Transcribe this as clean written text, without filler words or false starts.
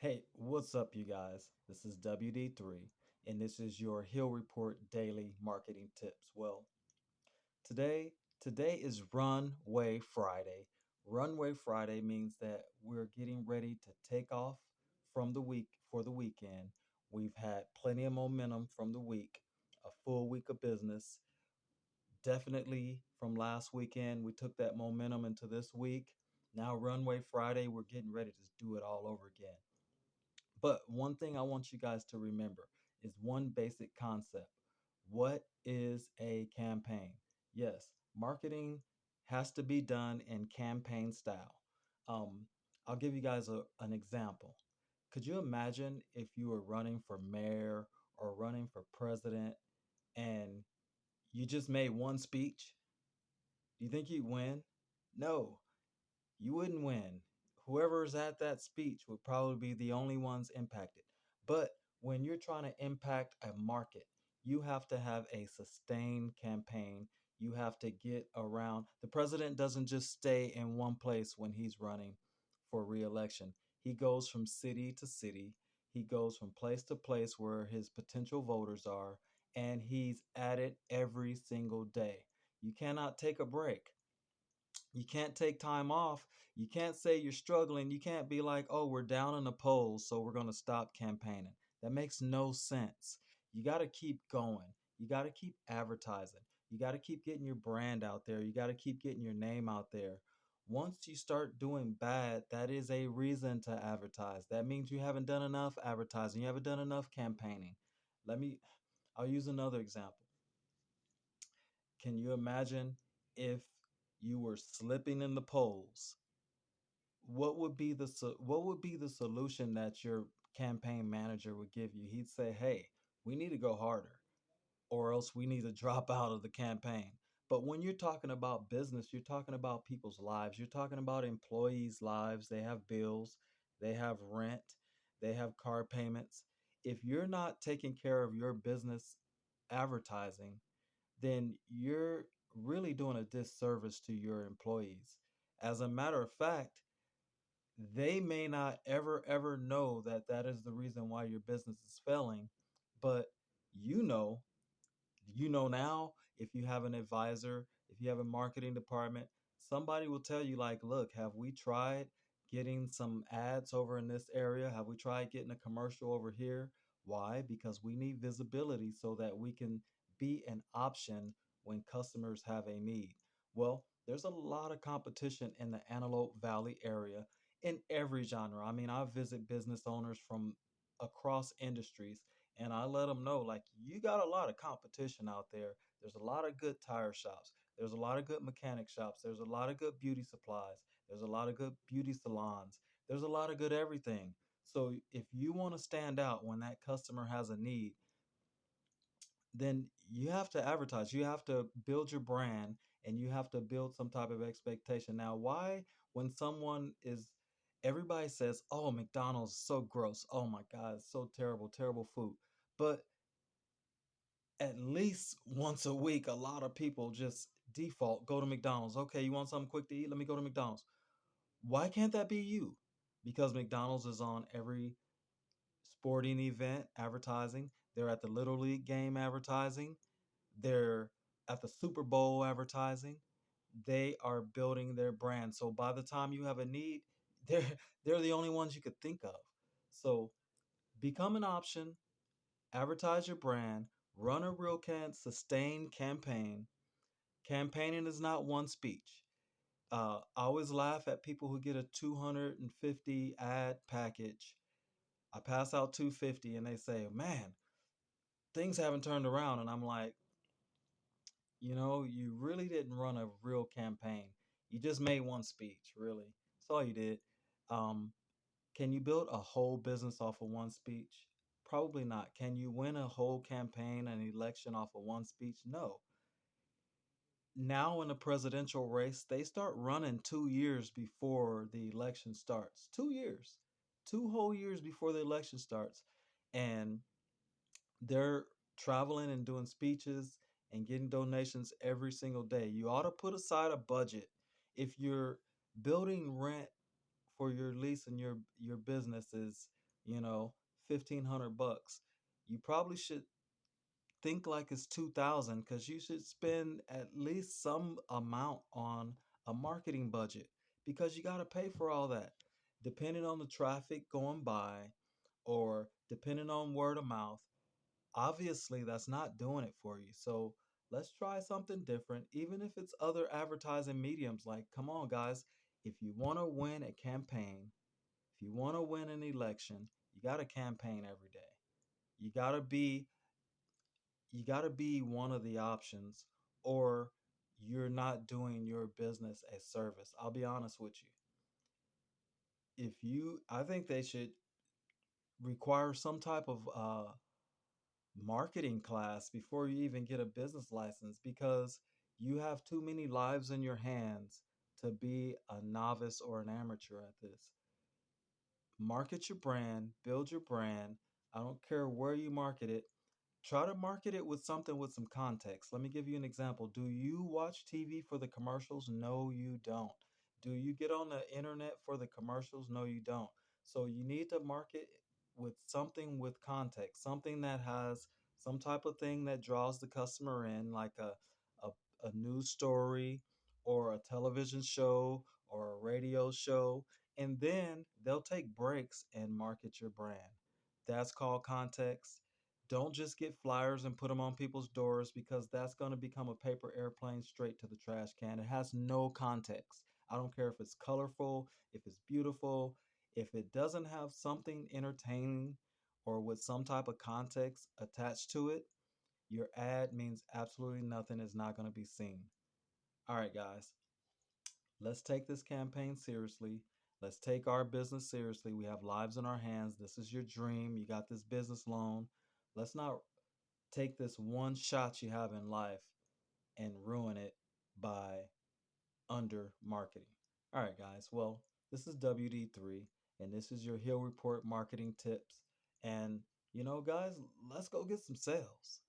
Hey, what's up, you guys? This is WD3, and this is your Hill Report Daily Marketing Tips. Well, today is Runway Friday. Runway Friday means that we're getting ready to take off from the week for the weekend. We've had plenty of momentum from the week, a full week of business. Definitely from last weekend, we took that momentum into this week. Now, Runway Friday, we're getting ready to do it all over again. But one thing I want you guys to remember is one basic concept. What is a campaign? Yes, marketing has to be done in campaign style. Um, I'll give you guys an example. Could you imagine if you were running for mayor or running for president and you just made one speech? Do you think you'd win? No, you wouldn't win. Whoever's at that speech would probably be the only ones impacted. But when you're trying to impact a market, you have to have a sustained campaign. You have to get around. The president doesn't just stay in one place when he's running for reelection. He goes from city to city. He goes from place to place where his potential voters are, and he's at it every single day. You cannot take a break. You can't take time off. You can't say you're struggling. You can't be like, oh, we're down in the polls, so we're going to stop campaigning. That makes no sense. You got to keep going. You got to keep advertising. You got to keep getting your brand out there. You got to keep getting your name out there. Once you start doing bad, that is a reason to advertise. That means you haven't done enough advertising. You haven't done enough campaigning. I'll use another example. Can you imagine if you were slipping in the polls? What would be the solution that your campaign manager would give you? He'd say, "Hey, we need to go harder, or else we need to drop out of the campaign." But when you're talking about business, you're talking about people's lives. You're talking about employees' lives. They have bills, they have rent, they have car payments. If you're not taking care of your business advertising, then you're really doing a disservice to your employees. As a matter of fact, they may not ever know that that is the reason why your business is failing, but you know you know now. If you have an advisor, if you have a marketing department, somebody will tell you, like, look, have we tried getting some ads over in this area? Have we tried getting a commercial over here? Why? Because we need visibility so that we can be an option when customers have a need. Well, there's a lot of competition in the Antelope Valley area in every genre. I mean, I visit business owners from across industries, and I let them know, like, you got a lot of competition out there. There's a lot of good tire shops. There's a lot of good mechanic shops. There's a lot of good beauty supplies. There's a lot of good beauty salons. There's a lot of good everything. So if you want to stand out when that customer has a need, then you have to advertise. You have to build your brand, and you have to build some type of expectation. Now, why, when someone is, everybody says, oh, McDonald's is so gross. Oh my God, it's so terrible, terrible food. But at least once a week, a lot of people just default go to McDonald's. Okay, you want something quick to eat? Let me go to McDonald's. Why can't that be you? Because McDonald's is on every sporting event advertising. They're at the Little League game advertising. They're at the Super Bowl advertising. They are building their brand. So by the time you have a need, they're they're the only ones you could think of. So become an option, advertise your brand, run a real sustained campaign. Campaigning is not one speech. I always laugh at people who get a 250 ad package. I pass out 250 and they say, man, things haven't turned around. And I'm like, you really didn't run a real campaign. You just made one speech, really. That's all you did. Um, can you build a whole business off of one speech? Probably not. Can you win a whole campaign and election off of one speech? No. Now in the presidential race, they start running 2 years before the election starts. 2 years, 2 whole years before the election starts. And they're traveling and doing speeches and getting donations every single day. You ought to put aside a budget. If you're building rent for your lease and your businesses, you know, 1,500 bucks. You probably should think like it's 2,000 because you should spend at least some amount on a marketing budget because you got to pay for all that. Depending on the traffic going by or depending on word of mouth, obviously that's not doing it for you. So let's try something different, even if it's other advertising mediums. Like, come on, guys, if you want to win a campaign, if you want to win an election, you got to campaign every day. You got to be one of the options, or you're not doing your business a service. I'll be honest with you. I think they should require some type of marketing class before you even get a business license because you have too many lives in your hands to be a novice or an amateur at this. Market your brand, build your brand. I don't care where you market it. Try to market it with something with some context. Let me give you an example. Do you watch TV for the commercials? No, you don't. Do you get on the internet for the commercials? No, you don't. So you need to market with something with context, something that has some type of thing that draws the customer in, like a, a news story or a television show or a radio show. And then they'll take breaks and market your brand. That's called context. Don't just get flyers and put them on people's doors because that's going to become a paper airplane straight to the trash can. It has no context. I don't care if it's colorful, if it's beautiful, if it doesn't have something entertaining or with some type of context attached to it, your ad means absolutely nothing, is not going to be seen. All right, guys, let's take this campaign seriously. Let's take our business seriously. We have lives in our hands. This is your dream. You got this business loan. Let's not take this one shot you have in life and ruin it by under marketing. All right, guys. Well, this is WD3, and this is your Hill Report marketing tips. And, guys, let's go get some sales.